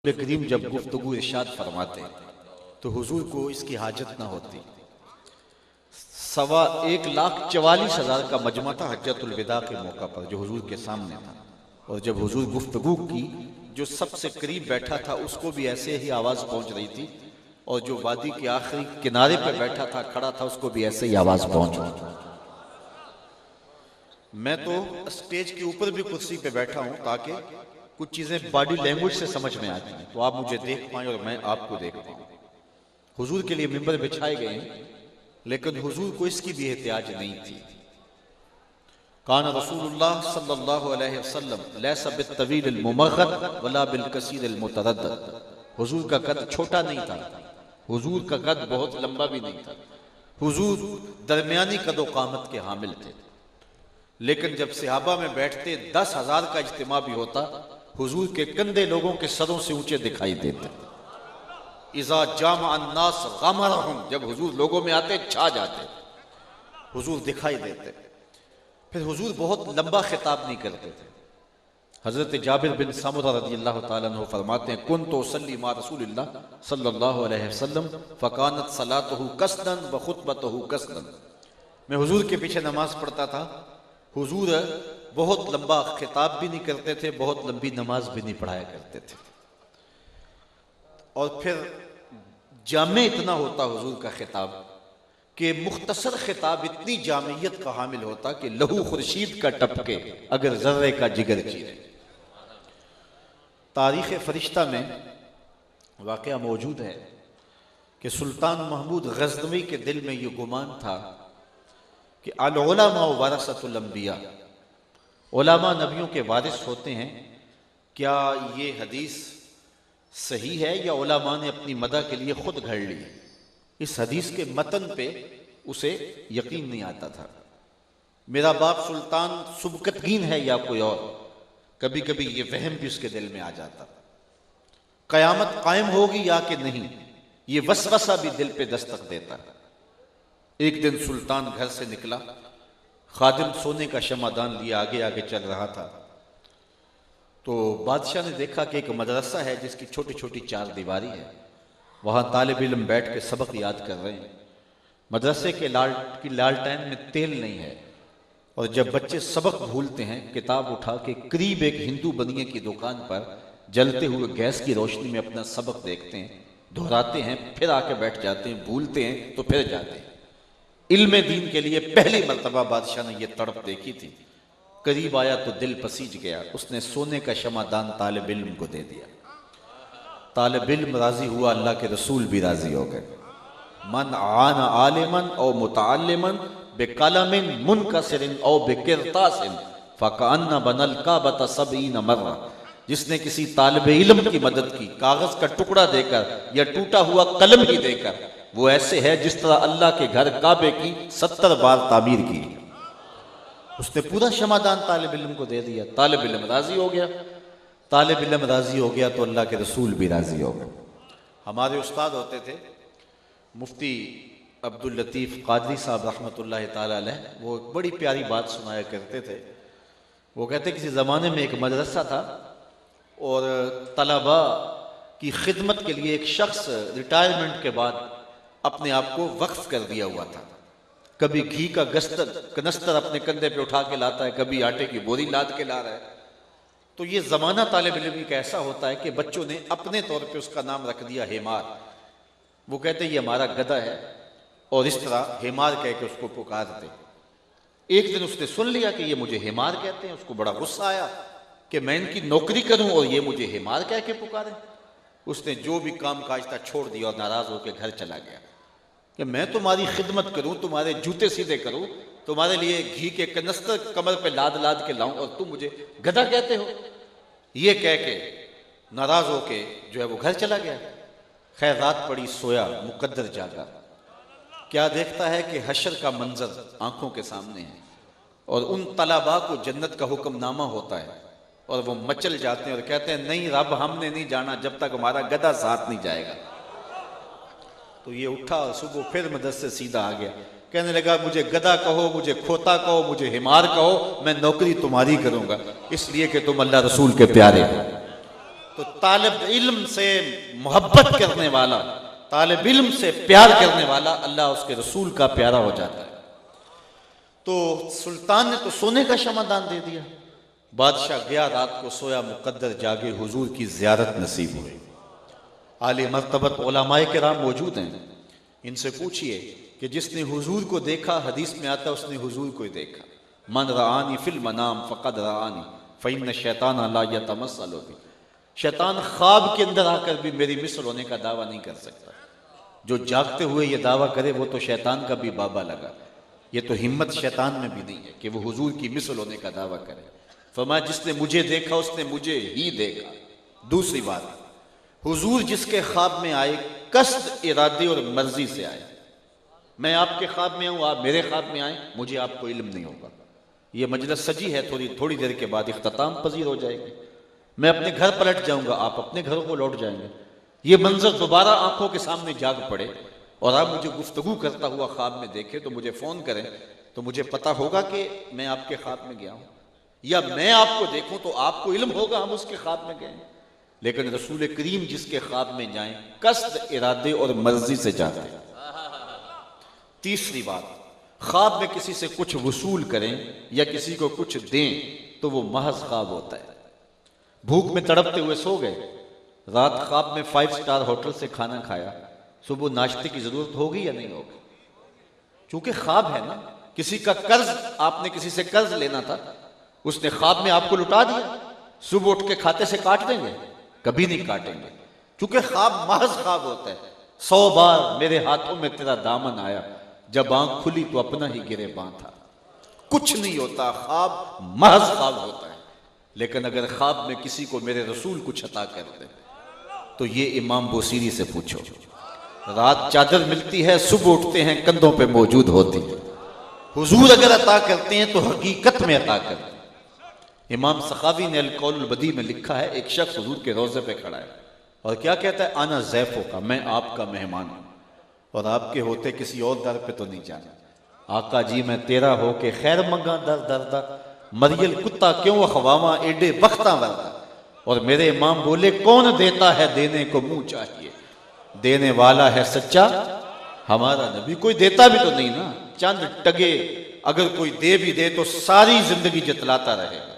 करीम जब गुफ्तगू इरशाद फरमाते तो हुजूर को इसकी हाजत ना होती। 1,44,000 का मजमा था हज्जतुल विदा के मौका पर जो हुजूर के सामने था, और जब हुजूर गुफ्तगू की जो सबसे करीब बैठा था उसको भी ऐसे ही आवाज पहुंच रही थी, और जो वादी के आखिरी किनारे पर बैठा था खड़ा था उसको भी ऐसे ही आवाज पहुंच रही थी। मैं तो स्टेज के ऊपर भी कुर्सी पे बैठा हूं ताकि कुछ चीजें बॉडी लैंग्वेज से समझ में आती हैं, तो आप मुझे देख पाएं और मैं आपको देख पाऊं। हुजूर के लिए मिंबर बिछाए गए हैं, लेकिन हुजूर को इसकी भी एहतियाज नहीं थी। कान रसूलुल्लाह सल्लल्लाहु अलैहि वसल्लम लैसा बित्तवील अल-मुमग़्ग़द वला बिलकसीर अल-मुतरद्दद। हुजूर का कद छोटा नहीं था, हुजूर का कद बहुत लंबा भी नहीं था, हुजूर दरमियानी कदो कामत के हामिल थे। लेकिन जब सहाबा में बैठते 10,000 का इज्तिमा भी होता, हुजूर के कंधे लोगों के सरों से ऊंचे दिखाई देते। इज़ा जामा अन्नास गमरहुम, जब हुजूर लोगों में आते छा जाते, हुजूर दिखाई देते। फिर हुजूर बहुत लंबा खिताब नहीं करते थे। हजरत जाबिर बिन समुरा रज़ियल्लाहु ताला अन्हु फरमाते हैं, कुन्तु उसल्ली मा रसूलिल्लाह सल्लल्लाहु अलैहि वसल्लम फकानत सलातुहु कसदन व खुतबतुहु कसदन। मैं हुजूर के पीछे नमाज पढ़ता था, हुजूर बहुत लंबा खिताब भी नहीं करते थे, बहुत लंबी नमाज भी नहीं पढ़ाया करते थे, और फिर जामे इतना होता हुजूर का खिताब कि मुख्तसर खिताब इतनी जामियत का हामिल होता कि लहू खुर्शीद का टपके अगर जर्रे का जिगर चीरे। तारीख फरिश्ता में वाकया मौजूद है कि सुल्तान महमूद गज़नवी के दिल में ये गुमान था कि अल उलमा वरसतुल अंबिया, उलमा नबियों के वारिस होते हैं। क्या ये हदीस सही है या उलमा ने अपनी मदह के लिए खुद घड़ ली? इस हदीस के मतन पे उसे यकीन नहीं आता था। मेरा बाप सुल्तान सुबकतगीन है या कोई और, कभी कभी ये वहम भी उसके दिल में आ जाता। कयामत कायम होगी या कि नहीं, ये वसवसा भी दिल पे दस्तक देता। एक दिन सुल्तान घर से निकला, खादिम सोने का शमादान लिए आगे आगे चल रहा था, तो बादशाह ने देखा कि एक मदरसा है जिसकी छोटी छोटी 4 दीवारी है, वहां तालिब इल्म बैठ के सबक याद कर रहे हैं। मदरसे के लालटेन में तेल नहीं है, और जब बच्चे सबक भूलते हैं किताब उठा के करीब एक हिंदू बनिए की दुकान पर जलते हुए गैस की रोशनी में अपना सबक देखते हैं, दोहराते हैं, फिर आके बैठ जाते हैं, भूलते हैं तो फिर जाते हैं। इल्म दीन के लिए पहली मर्तबा बादशाह ने यह तड़प देखी थी। करीब आया तो दिल पसीज गया, उसने सोने का शमादान तालिब इल्म को दे दिया। तालिब इल्म राजी हुआ, अल्लाह के रसूल भी राजी हो गए। मन आना आलिमन और मुतअल्लिमन बिकलमिन मुनकसिरिन और बिकिरतासिन फकान्ना बनल काबत सबईन मर्रा। जिसने किसी तालिब इल्म की मदद की कागज का टुकड़ा देकर या टूटा हुआ कलम ही देकर, वो ऐसे है जिस तरह अल्लाह के घर काबे की 70 बार तामीर की। उसने पूरा शमादान तालिब इल्म को दे दिया, तालिब इल्म राजी हो गया। तालिब इल्म राजी हो गया तो अल्लाह के रसूल भी राजी हो गए। हमारे उस्ताद होते थे मुफ्ती अब्दुल लतीफ़ कादरी साहब रहमतुल्लाह ताला अलैह, वो बड़ी प्यारी बात सुनाया करते थे। वो कहते किसी ज़माने में एक मदरसा था और तलबा की खिदमत के लिए एक शख्स रिटायरमेंट के बाद अपने आप को वक्फ कर दिया हुआ था। कभी घी का कनस्तर अपने कंधे पे उठा के लाता है, कभी आटे की बोरी लाद के ला रहा है। तो ये ज़माना तालिब इल्म का ऐसा होता है कि बच्चों ने अपने तौर पे उसका नाम रख दिया हेमार। वो कहते ये हमारा गधा है, और इस तरह हेमार कह के उसको पुकारते। एक दिन उसने सुन लिया कि ये मुझे हेमार कहते हैं, उसको बड़ा गुस्सा आया कि मैं इनकी नौकरी करूं और ये मुझे हेमार कह के पुकारे। उसने जो भी काम काज था छोड़ दिया और नाराज होकर घर चला गया कि मैं तुम्हारी खिदमत करूं, तुम्हारे जूते सीधे करूं, तुम्हारे लिए घी के कनस्तर कमर पे लाद लाद के लाऊं, और तुम मुझे गधा कहते हो। ये कह के नाराज होके जो है वो घर चला गया। खैर रात पड़ी, सोया, मुकद्दर जागा। क्या देखता है कि हशर का मंजर आंखों के सामने है, और उन तलबा को जन्नत का हुक्मनामा होता है, और वो मचल जाते हैं और कहते हैं नहीं रब, हमने नहीं जाना जब तक हमारा गधा साथ नहीं जाएगा। तो ये उठा और सुबह फिर मदरसे सीधा आ गया, कहने लगा मुझे गधा कहो, मुझे खोता कहो, मुझे हिमार कहो, मैं नौकरी तुम्हारी करूंगा, इसलिए कि तुम अल्लाह रसूल के प्यारे हो। तो तालिब इल्म से मोहब्बत करने वाला, तालिब इल्म से प्यार करने वाला अल्लाह उसके रसूल का प्यारा हो जाता है। तो सुल्तान ने तो सोने का शमादान दे दिया। बादशाह गया, रात को सोया, मुकद्दर जागे, हुजूर की ज़ियारत नसीब हुई। आले मर्तबत उलमाए किराम मौजूद हैं, इनसे पूछिए कि जिसने हुजूर को देखा, हदीस में आता उसने हुजूर को ही देखा। मन रानी फिल मनाम फ़क़द रानी फ़इन्न शैतान ला यतमस्सलु बी। शैतान ख्वाब के अंदर आकर भी मेरी मिसल होने का दावा नहीं कर सकता। जो जागते हुए ये दावा करे वो तो शैतान का भी बाबा लगा। ये तो हिम्मत शैतान में भी नहीं है कि वो हुजूर की मिसल होने का दावा करे। फरमाया जिसने मुझे देखा उसने मुझे ही देखा। दूसरी बात, हुजूर जिसके ख्वाब में आए कस्द, इरादे और मर्जी से आए। मैं आपके ख्वाब में आऊँ, आप मेरे ख्वाब में आए, मुझे आपको इल्म नहीं होगा। ये मजलिस सजी है, थोड़ी देर के बाद इख्तिताम पजीर हो जाएगी। मैं अपने घर पलट जाऊंगा, आप अपने घरों को लौट जाएंगे। ये मंजर दोबारा आंखों के सामने जाग पड़े और आप मुझे गुफ्तगू करता हुआ ख्वाब में देखें तो मुझे फ़ोन करें, तो मुझे पता होगा कि मैं आपके ख्वाब में गया हूँ, या मैं आपको देखूं तो आपको इल्म होगा हम उसके ख्वाब में गए। लेकिन रसूल करीम जिसके ख्वाब में जाएं कस्द, इरादे और मर्जी से जाते हैं। तीसरी बात, ख्वाब में किसी से कुछ वसूल करें या किसी को कुछ दें तो वो महज ख्वाब होता है। भूख में तड़पते हुए सो गए, रात ख्वाब में 5 स्टार होटल से खाना खाया, सुबह नाश्ते की जरूरत होगी या नहीं होगी? क्योंकि ख्वाब है ना। किसी का कर्ज, आपने किसी से कर्ज लेना था, उसने ख्वाब में आपको लुटा दिया, सुबह उठ के खाते से काट देंगे? कभी नहीं काटेंगे, क्योंकि ख्वाब महज ख्वाब होता है। 100 बार मेरे हाथों में तेरा दामन आया, जब आंख खुली तो अपना ही गिरेबान था। कुछ नहीं होता, ख्वाब महज ख्वाब होता है। लेकिन अगर ख्वाब में किसी को मेरे रसूल कुछ अता कर दे तो ये इमाम बुसीरी से पूछो। रात चादर मिलती है, सुबह उठते हैं कंधों पे मौजूद होती है। हुजूर अगर अता करते हैं तो हकीकत में अता करते हैं। इमाम सखावी ने अल-कौल बदी में लिखा है, एक शख्स हुजूर के रोज़े पे खड़ा है और क्या कहता है, आना ज़ैफ़ो का, मैं आपका मेहमान हूँ और आपके होते किसी और दर पे तो नहीं जाना। आका जी मैं तेरा हो के खैर मंगा दर दर दर, मरियल कुत्ता क्यों अखवामा एडे बख्ता वरदा। और मेरे इमाम बोले कौन देता है देने को मुंह चाहिए, देने वाला है सच्चा हमारा नबी। कोई देता भी तो नहीं ना, चंद टगे अगर कोई दे भी दे तो सारी जिंदगी जतलाता रहेगा।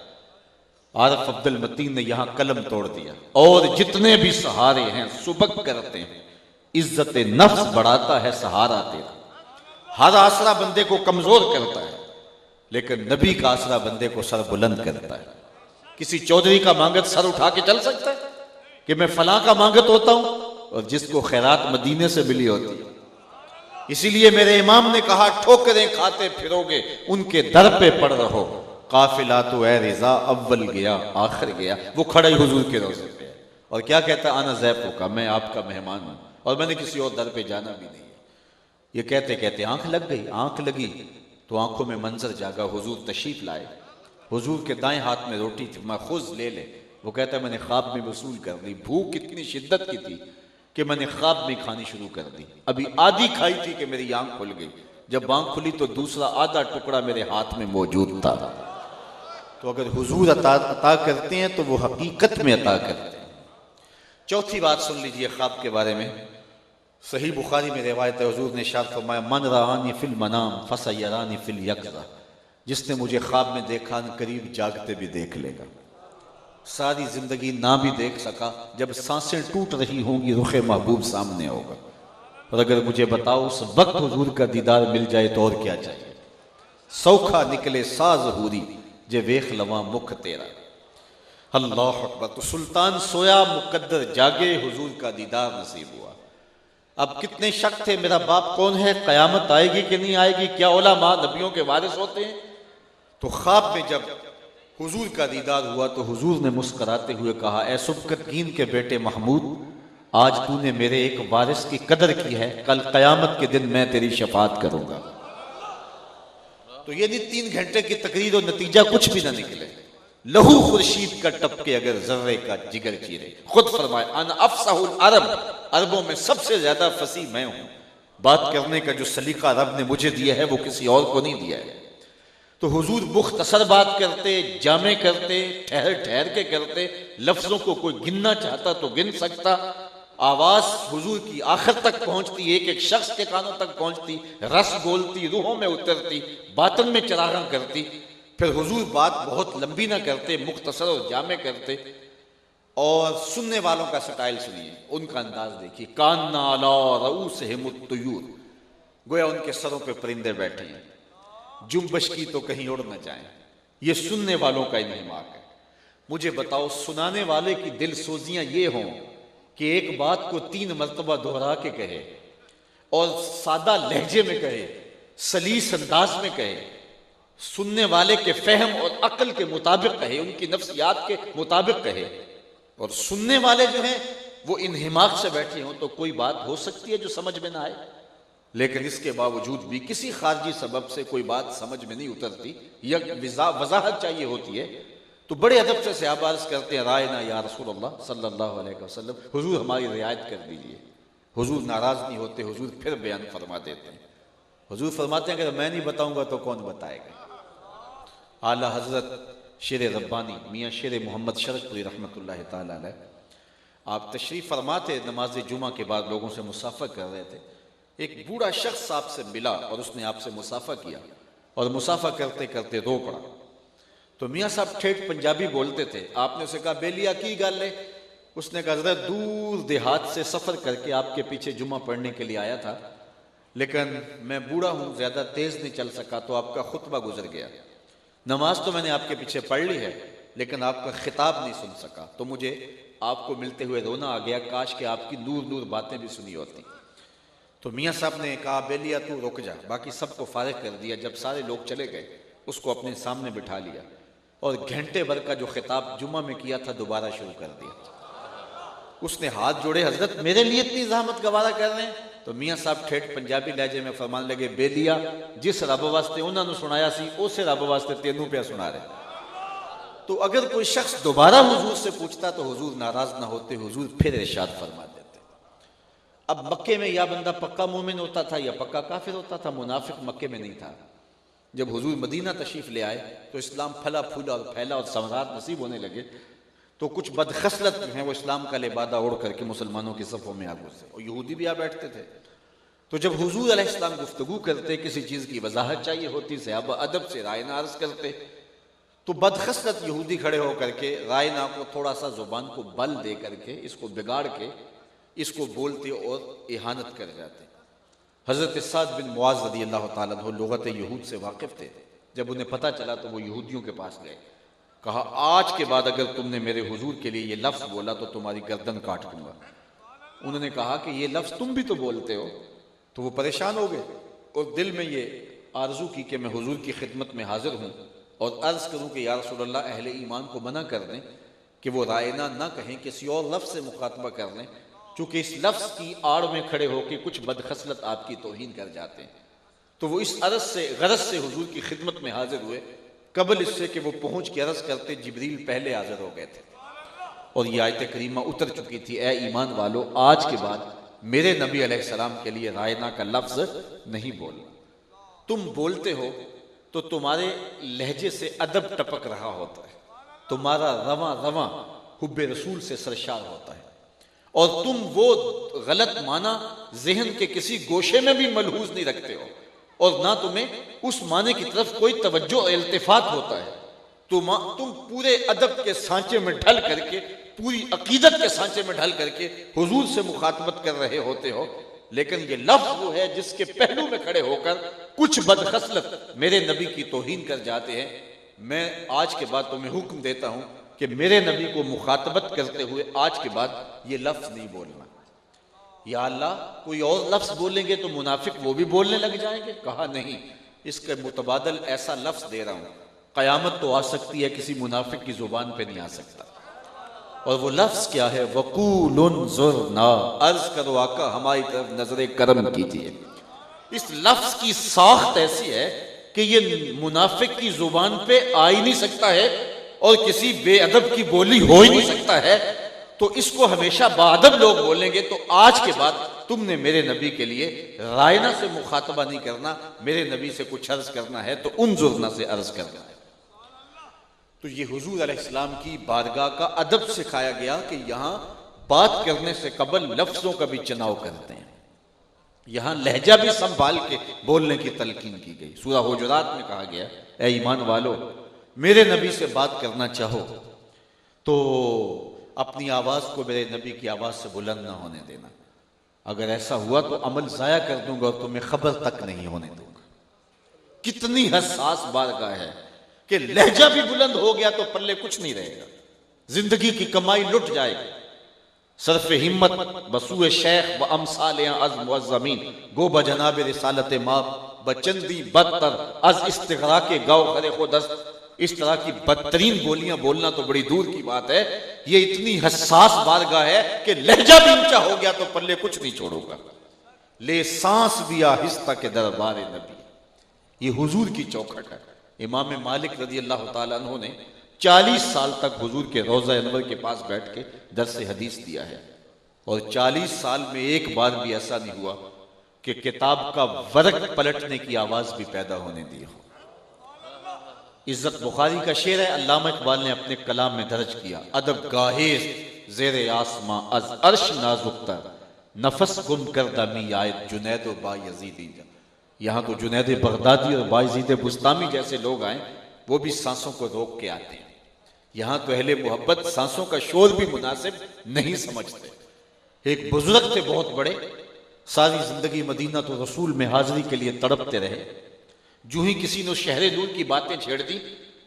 आरफ अब्दुल मतीन ने यहां कलम तोड़ दिया। और जितने भी सहारे हैं सुबक करते हैं, इज्जत नफ्स बढ़ाता है सहारा तेरा। हर आसरा बंदे को कमजोर करता है, लेकिन नबी का आसरा बंदे को सर बुलंद करता है। किसी चौधरी का मांगत सर उठा के चल सकता है कि मैं फलां का मांगत होता हूं, और जिसको खैरात मदीने से मिली होती है। इसीलिए मेरे इमाम ने कहा ठोकरें खाते फिरोगे उनके दर पे पड़ रहो, काफिला तो ए रिजा अव्वल गया आखिर गया। वो खड़ा ही हुजूर के रोज़े पे है और क्या कहता, आना ज़ैफ़ो का, मैं आपका मेहमान हूं और मैंने किसी और दर पे जाना भी नहीं। ये कहते कहते आंख लग गई। आंख लगी तो आंखों में मंजर जागा, हुजूर तशरीफ लाए। हुजूर के दाएं हाथ में रोटी थी, मैं खुद ले ले। वो कहता है मैंने ख्वाब में वसूल कर ली। भूख इतनी शिद्दत की थी कि मैंने ख्वाब में खानी शुरू कर दी। अभी आधी खाई थी कि मेरी आंख खुल गई। जब आंख खुली तो दूसरा आधा टुकड़ा मेरे हाथ में मौजूद था। तो अगर हुजूर अता करते हैं तो वो हकीकत में अता करते हैं। चौथी बात सुन लीजिए ख्वाब के बारे में। सही बुखारी में रिवायत है, हुजूर ने इरशाद फरमाया, मन रानी फिल मनाम फसयरानी फिल यक़ज़ा। जिसने मुझे ख्वाब में देखा न करीब जागते भी देख लेगा। सारी जिंदगी ना भी देख सका, जब सांसें टूट रही होंगी रुखे महबूब सामने होगा। और अगर मुझे बताओ उस वक्त हुजूर का दीदार मिल जाए तो और क्या चाहिए। सौखा निकले साज हूरी जे वेख लवा मुख तेरा। अल्लाह अकबर। तो सुल्तान सोया, मुकद्दर जागे, हुजूर का दीदार नसीब हुआ। अब कितने शक थे, मेरा बाप कौन है, कयामत आएगी कि नहीं आएगी, क्या उलमा नबियों के वारिस होते हैं। तो ख्वाब में जब हुजूर का दीदार हुआ तो हुजूर ने मुस्कराते हुए कहा, ए सुबकतगीन के बेटे महमूद, आज तूने मेरे एक वारिस की कदर की है, कल कयामत के दिन मैं तेरी शफात करूंगा। तो ये नहीं 3 घंटे की तकरीर और नतीजा कुछ भी ना निकले। लहू खुर्शीद का टपके अगर जर्रे का जिगर चीरे। खुद फरमाए, अना अफसाहुल अरब, अरबों में सबसे ज्यादा फसी मैं हूं। बात करने का जो सलीका रब ने मुझे दिया है वो किसी और को नहीं दिया है। तो हुजूर मुख्तसर बात करते, जामे करते, ठहर ठहर के करते, लफ्जों को कोई गिनना चाहता तो गिन सकता। आवाज हुजूर की आखिर तक पहुंचती, एक एक शख्स के कानों तक पहुंचती, रस गोलती, रूहों में उतरती, बातन में चरागां करती। फिर हुजूर बात बहुत लंबी ना करते, मुख्तसर और जामे करते। और सुनने वालों का स्टाइल सुनिए, उनका अंदाज देखिए। कान्ना अला रऊसिहिमुत तुयूर, गोया उनके सरों पे परिंदे बैठे हैं, जुम्बश की तो कहीं उड़ न जाए। ये सुनने वालों का इन्हिमाक है। मुझे बताओ, सुनाने वाले की दिल सोजियां ये हों कि एक बात को 3 मरतबा दोहरा के कहे और सादा लहजे में कहे, सलीस अंदाज में कहे, सुनने वाले के फहम और अक्ल के मुताबिक कहे, उनकी नफ्सियात के मुताबिक कहे। और सुनने वाले जो हैं वो इन्हिमाक से बैठे हों तो कोई बात हो सकती है जो समझ में ना आए। लेकिन इसके बावजूद भी किसी खारजी सबब से कोई बात समझ में नहीं उतरती या वजाहत चाहिए होती है, तो बड़े अदब से सहाबा अर्ज़ करते हैं, रायना या रसूलल्लाह सल्लल्लाहु अलैहि वसल्लम, हुजूर हमारी रियायत कर दीजिए। हुजूर नाराज नहीं होते, हुजूर फिर बयान फरमा देते हैं। हुजूर फरमाते हैं अगर मैं नहीं बताऊंगा तो कौन बताएगा। आला हजरत शेर रब्बानी मियाँ शेर मोहम्मद शरफपुरी रहमतुल्लाह ताला अलैह, आप तशरीफ़ फरमाते नमाज जुमा के बाद लोगों से मुसाफा कर रहे थे। एक बूढ़ा शख्स आपसे मिला और उसने आपसे मुसाफा किया और मुसाफा करते करते रो पड़ा। तो मियाँ साहब ठेठ पंजाबी बोलते थे। आपने उसे कहा बेलिया की गल है? उसने कहा जरा दूर देहात से सफ़र करके आपके पीछे जुमा पढ़ने के लिए आया था, लेकिन मैं बूढ़ा हूँ, ज़्यादा तेज़ नहीं चल सका, तो आपका खुतबा गुजर गया। नमाज तो मैंने आपके पीछे पढ़ ली है, लेकिन आपका खिताब नहीं सुन सका, तो मुझे आपको मिलते हुए रोना आ गया। काश कि आपकी नूर नूर बातें भी सुनी होती। तो मियाँ साहब ने कहा बेलिया तू रुक जा। बाकी सबको फारिग कर दिया। जब सारे लोग चले गए, उसको अपने सामने बिठा लिया और घंटे भर का जो खिताब जुम्मा में किया था दोबारा शुरू कर दिया। उसने हाथ जोड़े, हजरत मेरे लिए इतनी जहमत गवारा कर रहे हैं? तो मियाँ साहब ठेठ पंजाबी लहजे में फरमान लगे, बेलिया जिस रब वास्ते उन्होंने सुनाया सी उसे रब वास्ते तेनू पे सुना रहे। तो अगर कोई शख्स दोबारा हुजूर से पूछता तो हुजूर नाराज ना होते, हुजूर फिर इरशाद फरमा देते। अब मक्के में या बंदा पक्का मोमिन होता था या पक्का काफिर होता था। मुनाफिक मक्के में नहीं था। जब हुजूर मदीना तशरीफ ले आए तो इस्लाम फला फूला और फैला और समरात नसीब होने लगे। तो कुछ बदखसलत जो हैं वो इस्लाम का लिबादा ओढ़ करके मुसलमानों की सफ़ों में आ घुसे और यहूदी भी आ बैठते थे। तो जब हुजूर अलैहिस्सलाम गुफ्तगू करते, किसी चीज़ की वजाहत चाहिए होती, सहाबा अदब से रायना अर्ज करते, तो बदखसलत यहूदी खड़े होकर के रायना को थोड़ा सा ज़ुबान को बल दे करके, इसको बिगाड़ के इसको बोलते और इहानत कर जाते। हज़रत साद बिन मुआज़ रज़ी अल्लाह ताला अन्हु लुगत यहूद से वाकिफ़ थे। जब उन्हें पता चला तो वो यहूदियों के पास गए, कहा आज के बाद अगर तुमने मेरे हुजूर के लिए ये लफ्ज़ बोला तो तुम्हारी गर्दन काट दूंगा। उन्होंने कहा कि ये लफ्ज़ तुम भी तो बोलते हो। तो वो परेशान हो गए और दिल में ये आरजू की कि मैं हुजूर की खिदमत में हाजिर हूँ और अर्ज़ करूँ कि या रसूलल्लाह अहले ईमान को मना कर दें कि वो रायना ना कहें, किसी और लफ्ज़ से मुखातबा कर लें, चूँकि इस लफ्ज़ की आड़ में खड़े होकर कुछ बदखसलत आपकी तौहीन कर जाते हैं। तो वो इस गरज से हुजूर की खिदमत में हाजिर हुए, कबल इससे कि वो पहुँच के अर्ज़ करते जिब्रील पहले हाजिर हो गए थे और ये आयत करीमा उतर चुकी थी, ए ईमान वालों आज के बाद मेरे नबी अलैहिस्सलाम के लिए रायना का लफ्ज़ नहीं बोलना। तुम बोलते हो तो तुम्हारे लहजे से अदब टपक रहा होता है, तुम्हारा रवां रवां हुब्बे रसूल से सरशार होता है और तुम वो गलत माना जहन के किसी गोशे में भी मलहूज नहीं रखते हो और ना तुम्हें उस माने की तरफ कोई तवज्जो और इल्तिफात होता है। तुम पूरे अदब के सांचे में ढल करके, पूरी अकीदत के सांचे में ढल करके हुजूर से मुखातबत कर रहे होते हो, लेकिन ये लफ्ज़ वो है जिसके पहलू में खड़े होकर कुछ बदखसलत मेरे नबी की तौहीन कर जाते हैं। मैं आज के बाद तुम्हें हुक्म देता हूं कि मेरे नबी को मुखातबत करते हुए आज के बाद ये लफ्ज़ नहीं बोलना। या अल्लाह कोई और लफ्ज़ बोलेंगे तो मुनाफिक वो भी बोलने लग जाएंगे। कहा नहीं, इसके मुतबादल ऐसा लफ्ज़ दे रहा हूं, क़यामत तो आ सकती है, किसी मुनाफिक की ज़ुबान पे नहीं आ सकता। और वो लफ्ज़ क्या है? वक़ूलुन ज़ुरना, अर्ज़ करो आका हमारी तरफ नजर करम कीजिए। इस लफ्ज़ की साख्त ऐसी है कि ये मुनाफिक की ज़ुबान पे आ ही नहीं सकता है और किसी बेअदब की बोली हो ही नहीं सकता है। तो इसको हमेशा बाअदब लोग बोलेंगे तो आज के बाद तुमने मेरे नबी के लिए रायना से मुखातबा नहीं करना, मेरे नबी से कुछ अर्ज करना है तो उनजुरना से अर्ज करना है। तो ये हुजूर अलैहिस्सलाम की बारगाह का अदब सिखाया गया कि यहां बात करने से कबल लफ्जों का भी चुनाव करते हैं, यहां लहजा भी संभाल के बोलने की तलकीन की गई। सूरह हुजुरात में कहा गया, ए ईमान वालो, मेरे नबी से बात करना चाहो तो अपनी आवाज को मेरे नबी की आवाज से बुलंद ना होने देना, अगर ऐसा हुआ तो अमल जाया कर दूंगा और तुम्हें खबर तक नहीं होने दूंगा। कितनी हसास बारगाह है कि लहजा भी बुलंद हो गया तो पल्ले कुछ नहीं रहेगा, जिंदगी की कमाई लुट जाएगी। सरफ हिम्मत बसूए शेख व अमसाल अज़्म व ज़मीन गो बजनाब रिसालत माँ बचंदी बदतर अज इस्तिगरा के गाँव खरे खुदस्त। इस तरह की बदतरीन बोलियां बोलना तो बड़ी दूर की बात है, ये इतनी हसास बारगाह है कि लहजा भी ऊंचा हो गया तो पल्ले कुछ नहीं छोड़ूंगा। ले सांस भी आहिस्ता के दरबार नबी, ये हुजूर की चौखट है। इमाम मालिक रज़ी अल्लाह ताला अन्हु ने 40 साल तक हुजूर के रोज़ा अनवर के पास बैठ के दर्स हदीस दिया है, और 40 साल में एक बार भी ऐसा नहीं हुआ कि किताब का वर्क पलटने की आवाज भी पैदा होने दी हो। इज्जत बुखारी का शेर है, अल्लामा इकबाल ने अपने कलाम में दर्ज किया, अदब गाहे ज़ेरे आसमां अज अर्श नाजुकतर नफस गुम कर दमी आयत जुनैद व बायज़ीदी। यहाँ तो जुनैद बगदादी और बायज़ीद बुस्तामी जैसे लोग आए, वो भी सांसों को रोक के आते हैं। यहाँ तो अहले मोहब्बत सांसों का शोर भी मुनासिब नहीं समझते। एक बुजुर्ग थे बहुत बड़े, सारी जिंदगी मदीना तो रसूल में हाजिरी के लिए तड़पते रहे। जो ही किसी ने शहरे नूर की बातें छेड़ दी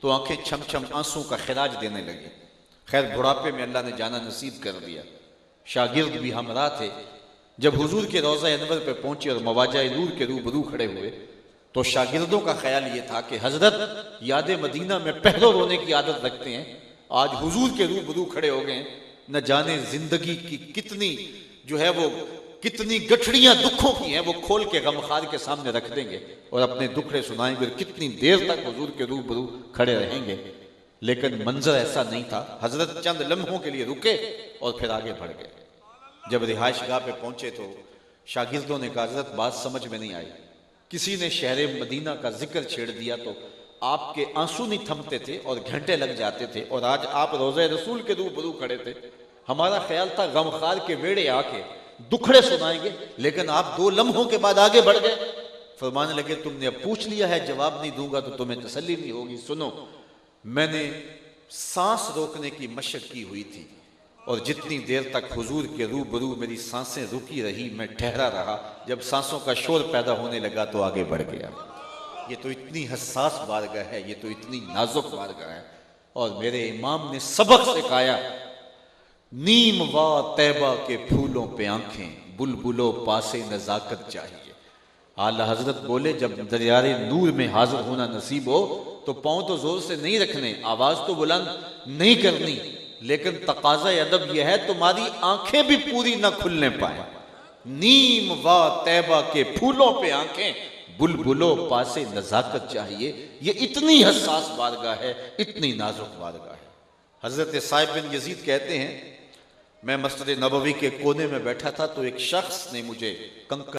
तो आंखें छम छम आंसू का खिराज देने लगी। खैर बुढ़ापे में अल्लाह ने जाना नसीब कर दिया। शागिर्द भी हमरा थे। जब हुजूर के रोज़ा अनवर पे पहुंचे और मवाजा नूर के रूबरू खड़े हुए तो शागिर्दों का ख्याल ये था कि हजरत याद मदीना में पहलो रोने की आदत रखते हैं, आज हुजूर के रूबरू खड़े हो गए, न जाने जिंदगी की कितनी जो है वो कितनी गठड़ियां दुखों की हैं वो खोल के गमखार के सामने रख देंगे और अपने दुखड़े सुनाएंगे, कितनी देर तक हुजूर के रूबरू खड़े रहेंगे। लेकिन मंजर ऐसा नहीं था। हजरत चंद लम्हों के लिए रुके और फिर आगे बढ़ गए। जब रिहाइश गाह पे पहुंचे तो शागिर्दों ने कहा, हजरत बात समझ में नहीं आई, किसी ने शहर मदीना का जिक्र छेड़ दिया तो आपके आंसू नहीं थमते थे और घंटे लग जाते थे, और आज आप रोज़े रसूल के रूबरू खड़े थे। हमारा ख्याल था गमखार के वेड़े आके दुखड़े सुनाएंगे, लेकिन आप 2 लम्हों के बाद आगे बढ़ गए। फरमाने लगे, तुमने अब पूछ लिया है, जवाब नहीं दूंगा तो तुम्हें तसल्ली नहीं होगी। सुनो, मैंने सांस रोकने की मशक की हुई थी और जितनी देर तक हुजूर के रूबरू मेरी सांसें रुकी रही मैं ठहरा रहा, जब सांसों का शोर पैदा होने लगा तो आगे बढ़ गया। ये तो इतनी हसास बारगाह है, ये तो इतनी नाजुक बारगाह है। और मेरे इमाम ने सबक सिखाया, नीम व तैबा के फूलों पे आंखें, बुलबुलो पासे नजाकत चाहिए। आला हजरत बोले, जब दरियारे नूर में हाजिर होना नसीब हो तो पाँव तो जोर से नहीं रखने, आवाज तो बुलंद नहीं करनी, लेकिन तकाजा अदब यह है तुम्हारी आंखें भी पूरी ना खुलने पाए। नीम व तैबा के फूलों पे आंखें, बुलबुलो पासे नजाकत चाहिए। ये इतनी हसास बारगाह है, इतनी नाजुक बारगाह है। हजरत साहिब बिन यजीद कहते हैं, मैं मस्जिद नबवी के कोने में बैठा था तो एक शख्स ने मुझे कंकर